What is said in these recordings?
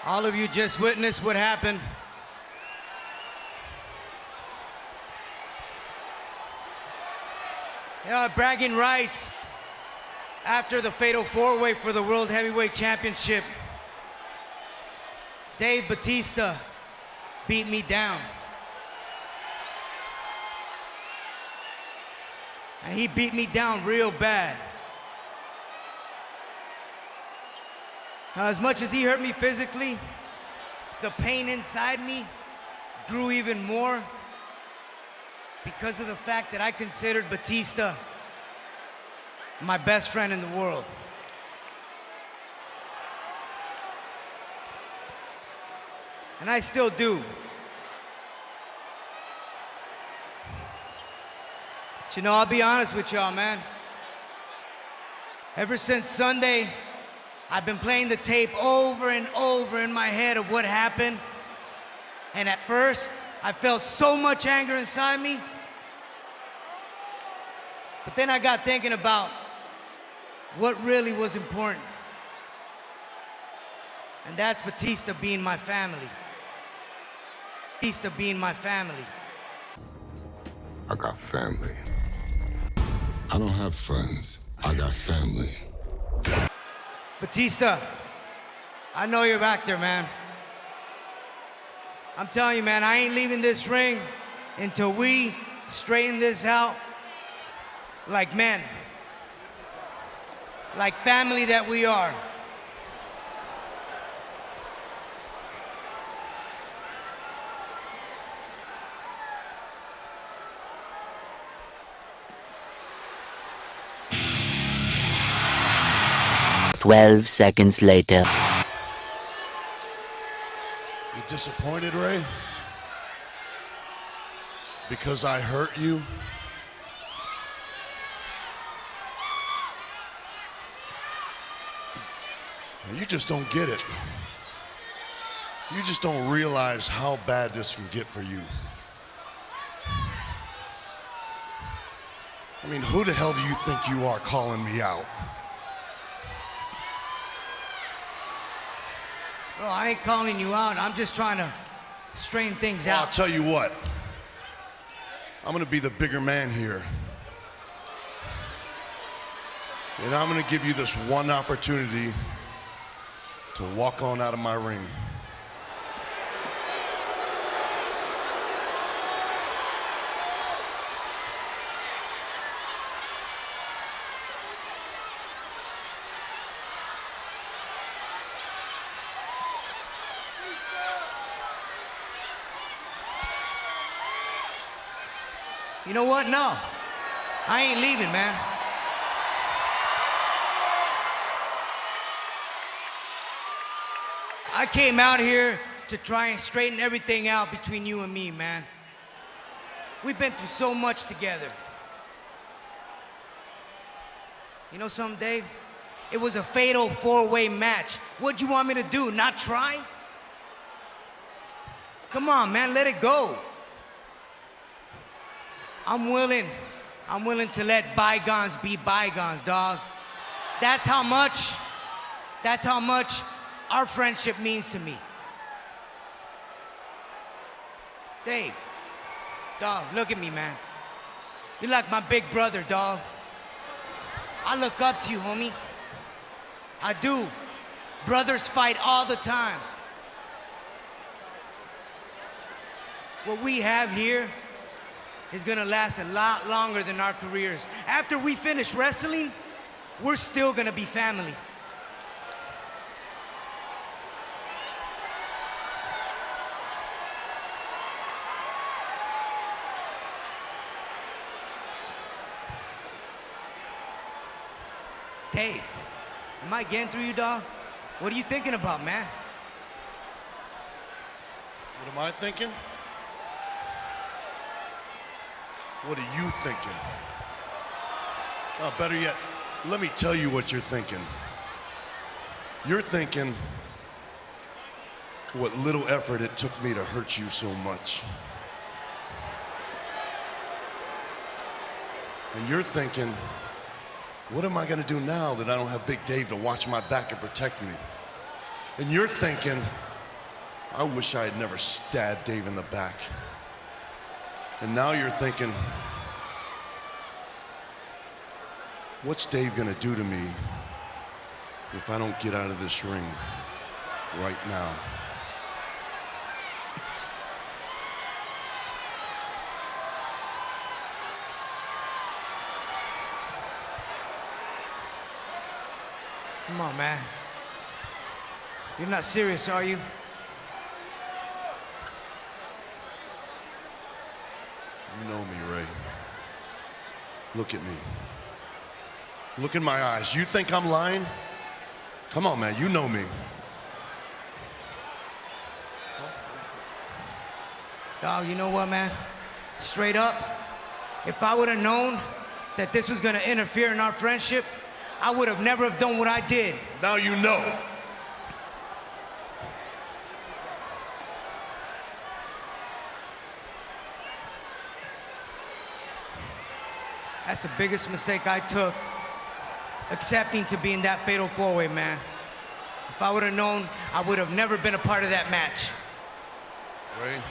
All of you just witnessed what happened. Bragging rights after the fatal four-way for the World Heavyweight Championship. Dave Batista beat me down. And he beat me down real bad. Now, as much as he hurt me physically, the pain inside me grew even more because of the fact that I considered Batista my best friend in the world. And I still do. But you know, I'll be honest with y'all, man. Ever since Sunday, I've been playing the tape over and over in my head of what happened. And at first, I felt so much anger inside me. But then I got thinking about what really was important. And that's Batista being my family. Batista being my family. I got family. I don't have friends. I got family. Batista, I know you're back there, man. I'm telling you, man, I ain't leaving this ring until we straighten this out like men. Like family that we are. "12 seconds later. You disappointed, Ray? Because I hurt you? You just don't get it. You just don't realize how bad this can get for you. I mean, who the hell do you think you are calling me out? Bro, I ain't calling you out. I'm just trying to straighten things Well, out. I'll tell you what. I'm gonna be the bigger man here. And I'm gonna give you this one opportunity to walk on out of my ring. You know what? No. I ain't leaving, man. I came out here to try and straighten everything out between you and me, man. We've been through so much together. You know something, Dave? It was a fatal four-way match. What'd you want me to do, not try? Come on, man, let it go. I'm willing to let bygones be bygones, dog. That's how much our friendship means to me. Dave, dog, look at me, man. You're like my big brother, dog. I look up to you, homie. I do. Brothers fight all the time. What we have here is gonna last a lot longer than our careers. After we finish wrestling, we're still gonna be family. Dave, am I getting through you, dog? What are you thinking about, man? What am I thinking? What are you thinking? Better yet, let me tell you what you're thinking. You're thinking what little effort it took me to hurt you so much. And you're thinking, what am I gonna do now that I don't have Big Dave to watch my back and protect me? And you're thinking, I wish I had never stabbed Dave in the back. And now you're thinking, what's Dave gonna do to me if I don't get out of this ring right now? Come on, man. You're not serious, are you? You know me, Ray. Look at me. Look in my eyes. You think I'm lying? Come on, man. You know me. Oh, you know what, man? Straight up, if I would have known that this was gonna interfere in our friendship, I would have never have done what I did. Now you know. That's the biggest mistake I took, accepting to be in that fatal four-way, man. If I would have known, I would have never been a part of that match. Ray,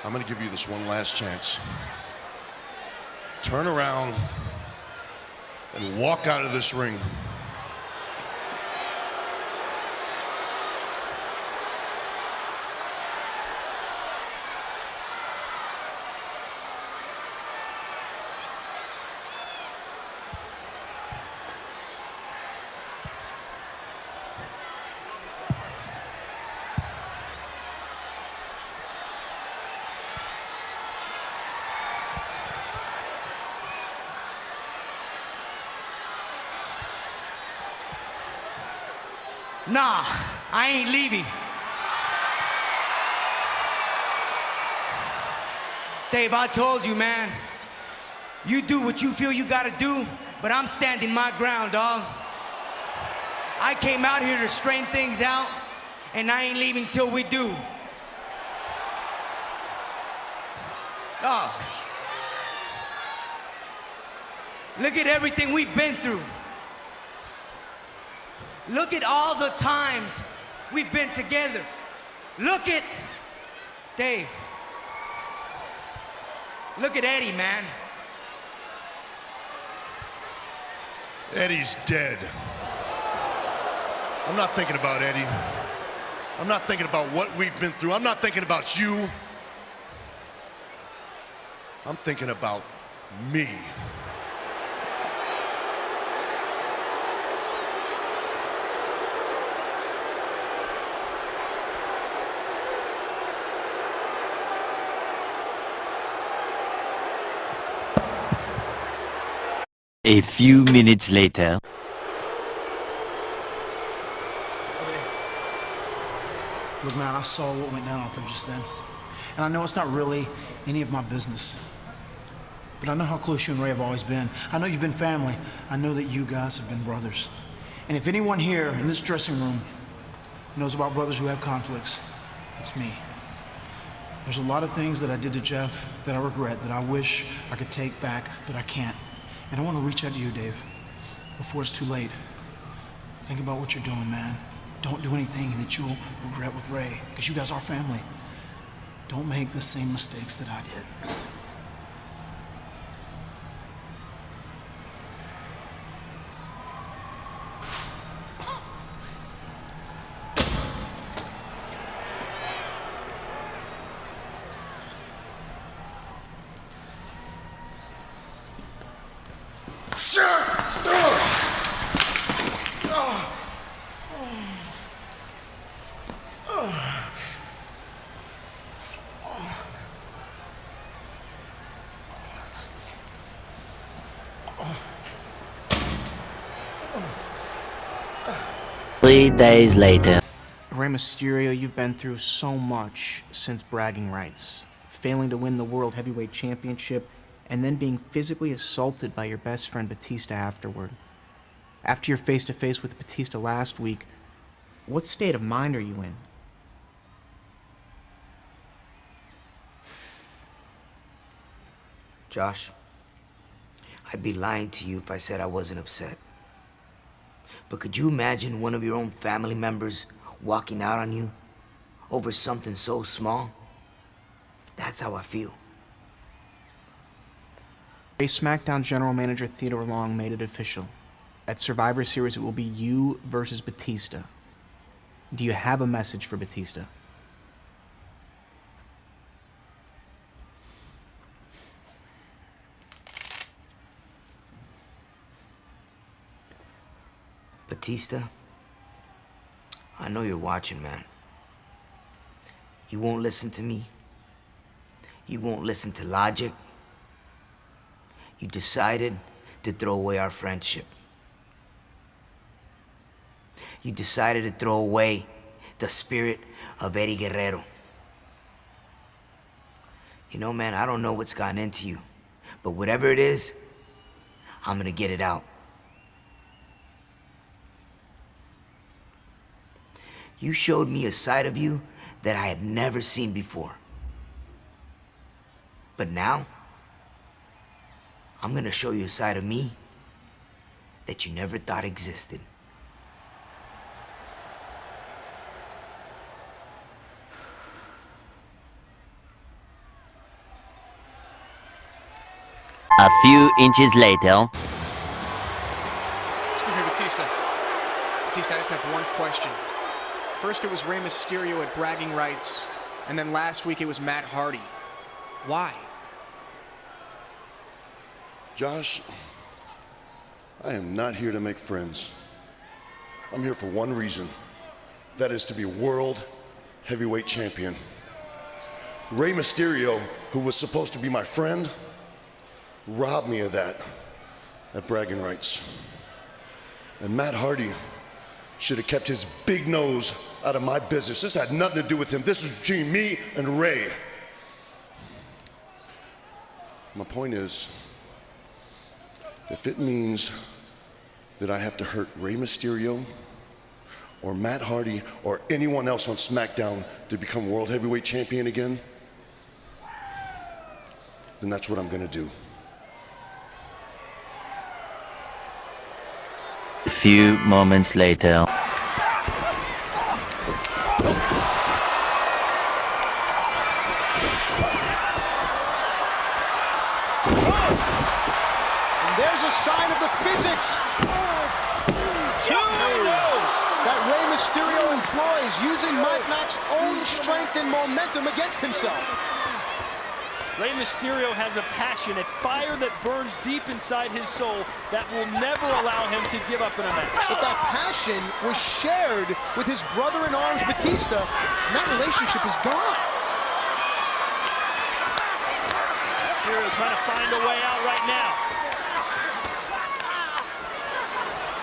I'm gonna give you this one last chance. Turn around and walk out of this ring. Nah, I ain't leaving. Dave, I told you, man. You do what you feel you gotta do, but I'm standing my ground, dawg. I came out here to straighten things out, and I ain't leaving till we do. Dawg. Look at everything we've been through. Look at all the times we've been together. Look at Dave. Look at Eddie, man. Eddie's dead. I'm not thinking about Eddie. I'm not thinking about what we've been through. I'm not thinking about you. I'm thinking about me. A few minutes later. Look, man, I saw what went down out there just then. And I know it's not really any of my business. But I know how close you and Ray have always been. I know you've been family. I know that you guys have been brothers. And if anyone here in this dressing room knows about brothers who have conflicts, it's me. There's a lot of things that I did to Jeff that I regret, that I wish I could take back, but I can't. And I want to reach out to you, Dave, before it's too late. Think about what you're doing, man. Don't do anything that you'll regret with Ray, because you guys are family. Don't make the same mistakes that I did. Three days later. Rey Mysterio, you've been through so much since bragging rights, failing to win the World Heavyweight Championship, and then being physically assaulted by your best friend Batista afterward. After your face-to-face with Batista last week, what state of mind are you in? Josh, I'd be lying to you if I said I wasn't upset. But could you imagine one of your own family members walking out on you over something so small? That's how I feel. SmackDown General Manager Theodore Long made it official. At Survivor Series, it will be you versus Batista. Do you have a message for Batista? Batista, I know you're watching, man. You won't listen to me. You won't listen to logic. You decided to throw away our friendship. You decided to throw away the spirit of Eddie Guerrero. You know, man, I don't know what's gotten into you, but whatever it is, I'm gonna get it out. You showed me a side of you that I had never seen before. But now, I'm gonna show you a side of me that you never thought existed. A few inches later. Excuse me, Batista. Batista, I just have one question. First it was Rey Mysterio at Bragging Rights, and then last week it was Matt Hardy. Why? Josh, I am not here to make friends. I'm here for one reason. That is to be world heavyweight champion. Rey Mysterio, who was supposed to be my friend, robbed me of that at Bragging Rights. And Matt Hardy should have kept his big nose out of my business. This had nothing to do with him. This was between me and Rey. My point is, if it means that I have to hurt Rey Mysterio or Matt Hardy or anyone else on SmackDown to become world heavyweight champion again, then that's what I'm gonna do. A few moments later. There's a sign of the physics. 2-0. That Rey Mysterio employs, using Mike Knox's own strength and momentum against himself. Rey Mysterio has a passion, a fire that burns deep inside his soul that will never allow him to give up in a match. But that passion was shared with his brother-in-arms, Batista, and that relationship is gone. Mysterio trying to find a way out right now.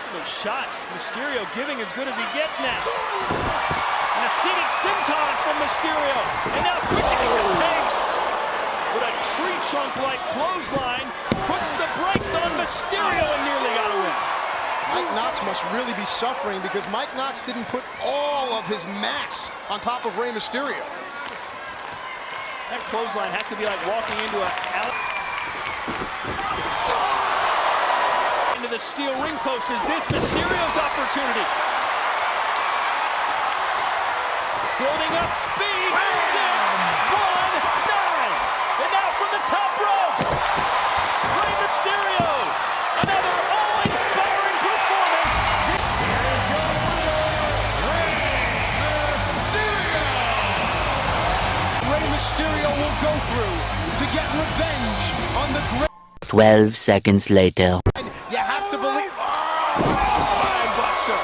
See those shots. Mysterio giving as good as he gets now. And a seated senton from Mysterio. And now quickening the pace. With a tree trunk-like clothesline, puts the brakes on Mysterio and nearly got a win. Mike Knox must really be suffering because Mike Knox didn't put all of his mass on top of Rey Mysterio. That clothesline has to be like walking into into the steel ring post. Is this Mysterio's opportunity? Building up speed. 6-1-9. And now from the top rope, Rey Mysterio. Another awe-inspiring performance. Here is your winner, Rey Mysterio will go through to get revenge on the great. 12 seconds later. You have to believe. spine buster. A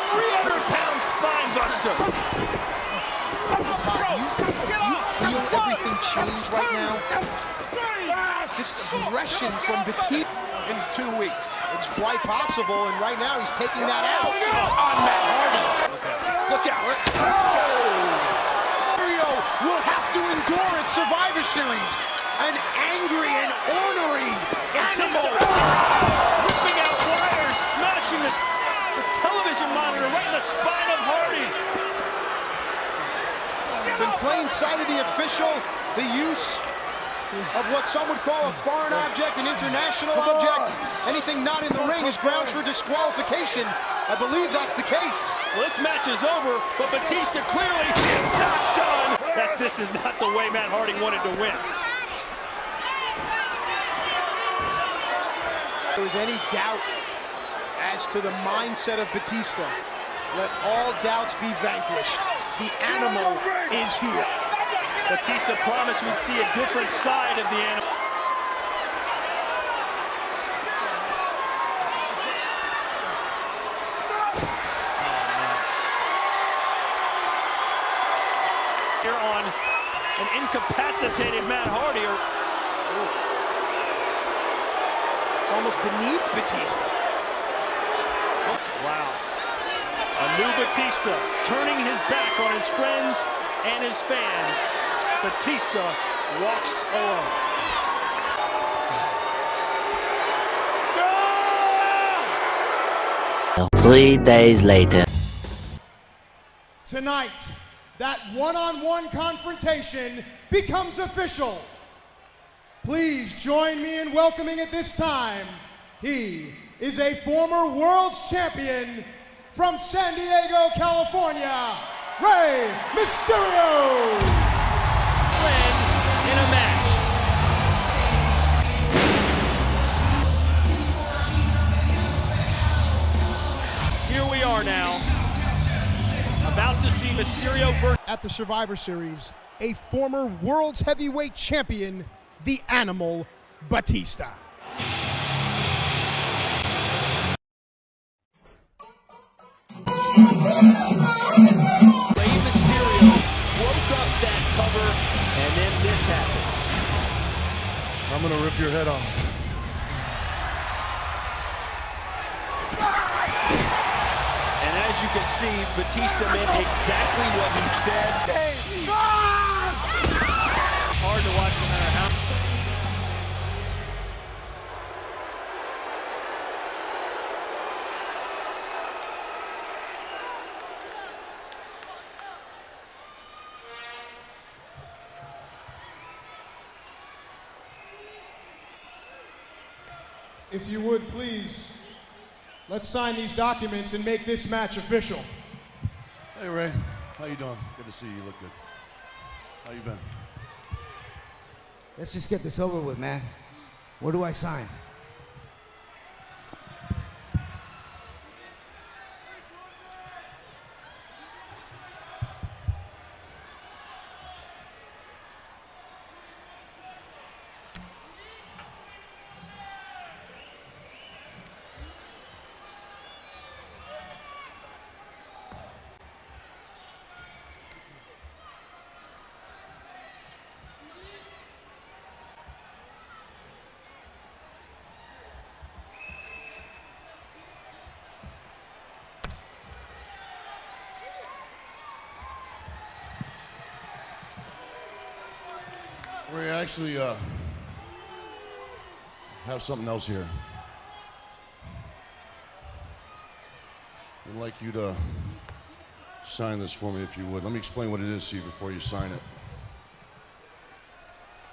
300-pound spine buster. Todd, do you feel everything change right now? This aggression from Batista. In 2 weeks. It's quite possible, and right now he's taking that out on Matt Hardy. Look out. Mysterio will have to endure at Survivor Series. An angry and ornery Batista animal. ripping out wires, smashing the television monitor right in the spine of Hardy. It's in plain sight of the official, the use of what some would call a foreign object, an international object. Anything not in the ring is grounds for disqualification. I believe that's the case. Well, this match is over, but Batista clearly is not done. This is not the way Matt Hardy wanted to win. If there was any doubt as to the mindset of Batista, let all doubts be vanquished. The animal is here. Batista promised we'd see a different side of the animal. Here on an incapacitated Matt Hardy. It's almost beneath Batista. Wow. A new Batista turning his back on his friends and his fans. Batista walks alone. 3 days later. Tonight, that one-on-one confrontation becomes official. Please join me in welcoming at this time. He is a former world's champion from San Diego, California, Rey Mysterio! Friend in a match. Here we are now, about to see Mysterio versus... At the Survivor Series, a former world's heavyweight champion, the Animal Batista. Rey Mysterio broke up that cover, and then this happened. I'm gonna rip your head off. And as you can see, Batista meant exactly what he said. Hard to watch no matter how. If you would, please, let's sign these documents and make this match official. Hey Ray, how you doing? Good to see you. You look good. How you been? Let's just get this over with, man. Where do I sign? Ray, I actually have something else here. I'd like you to sign this for me if you would. Let me explain what it is to you before you sign it.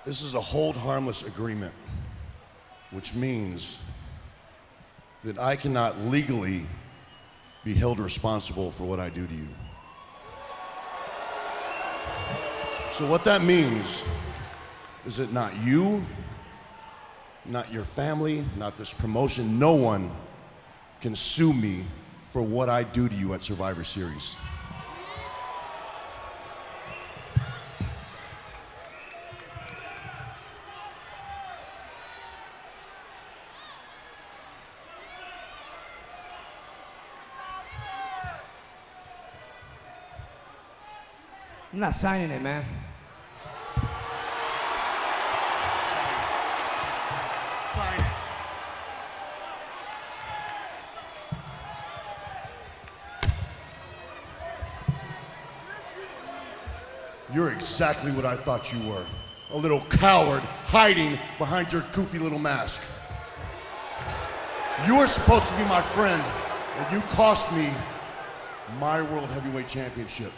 This is a hold harmless agreement, which means that I cannot legally be held responsible for what I do to you. So what that means is that not you, not your family, not this promotion, no one can sue me for what I do to you at Survivor Series. I'm not signing it, man. Sign it. You're exactly what I thought you were. A little coward hiding behind your goofy little mask. You were supposed to be my friend, and you cost me my World Heavyweight Championship.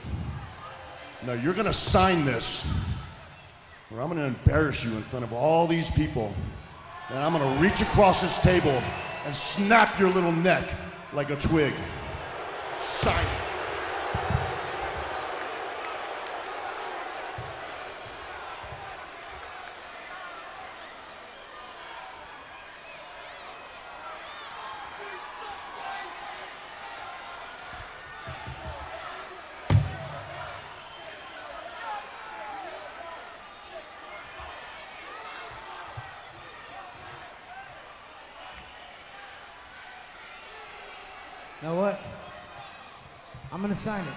Now you're gonna sign this, where I'm gonna embarrass you in front of all these people, and I'm gonna reach across this table and snap your little neck like a twig. Sign it. You know what? I'm gonna sign it.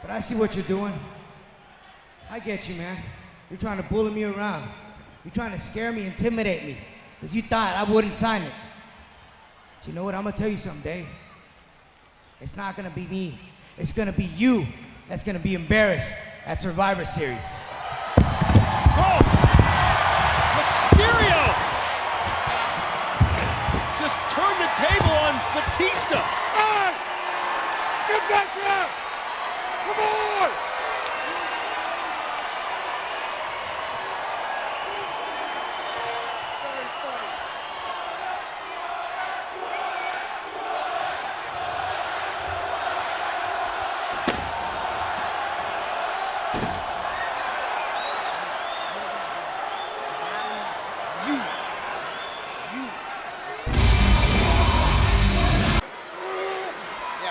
But I see what you're doing. I get you, man. You're trying to bully me around. You're trying to scare me, intimidate me, because you thought I wouldn't sign it. But you know what? I'm gonna tell you something, Dave. It's not gonna be me. It's gonna be you that's gonna be embarrassed at Survivor Series. Oh! Mysterio! Just turned the table on Batista. Hey! Get back here! Come on! Very funny.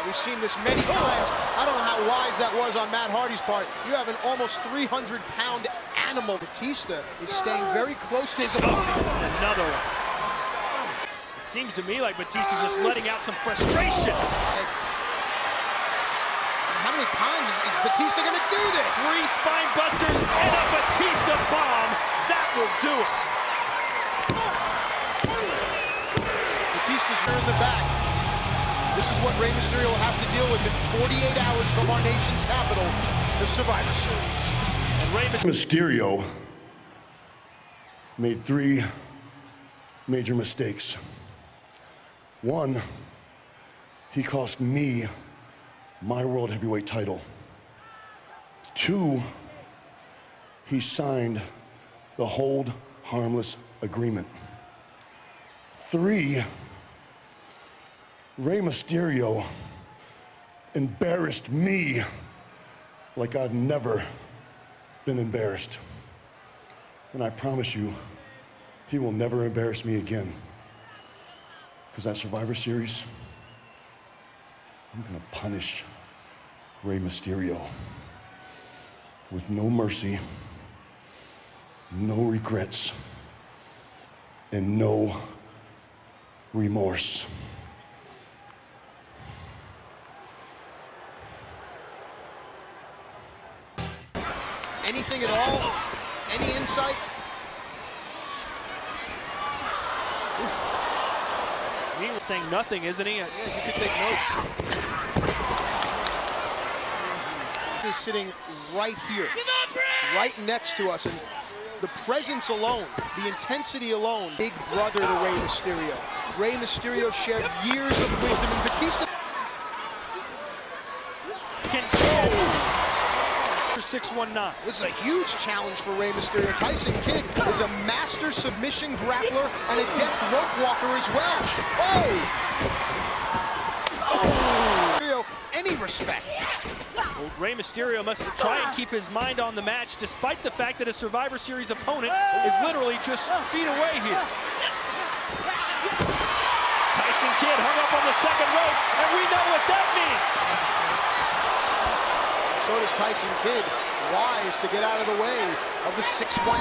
We've seen this many times. I don't know how wise that was on Matt Hardy's part. You have an almost 300-pound animal. Batista is staying very close to his opponent. Another one. It seems to me like Batista's just letting out some frustration. And how many times is Batista going to do this? 3 spine busters and a Batista bomb. That will do it. Batista's in the back. This is what Rey Mysterio will have to deal with in 48 hours from our nation's capital, the Survivor Series. And Rey Mysterio made 3 major mistakes. 1, he cost me my World Heavyweight title. 2, he signed the Hold Harmless Agreement. 3, Rey Mysterio embarrassed me like I've never been embarrassed. And I promise you, he will never embarrass me again. Because that Survivor Series, I'm gonna punish Rey Mysterio with no mercy, no regrets, and no remorse. Anything at all? Any insight? He was saying nothing, isn't he? Yeah, you could take notes. He's sitting right here, right next to us, and the presence alone, the intensity alone, big brother to Rey Mysterio. Rey Mysterio shared years of wisdom, and Batista Can 619. This is a huge challenge for Rey Mysterio. Tyson Kidd is a master submission grappler and a deft rope walker as well. Oh! Any respect. Well, Rey Mysterio must try and keep his mind on the match despite the fact that his Survivor Series opponent is literally just feet away here. Tyson Kidd hung up on the second rope, and we know what that means. So does Tyson Kidd, wise to get out of the way of the 619.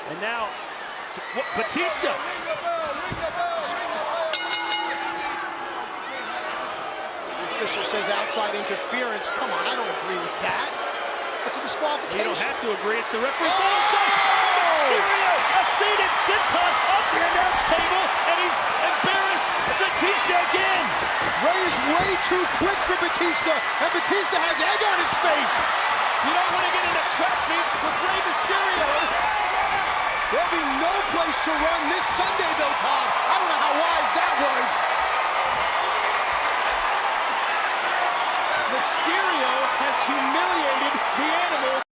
And now, Batista. The official says outside interference. Come on, I don't agree with that. That's a disqualification. You don't have to agree, it's the referee. Mysterio, a seated senton off the announce table, and he's embarrassed Batista again. Rey is way too quick for Batista, and Batista has egg on his face. You don't want to get in a trap meet with Rey Mysterio. There'll be no place to run this Sunday, though, Todd. I don't know how wise that was. Mysterio has humiliated the animal.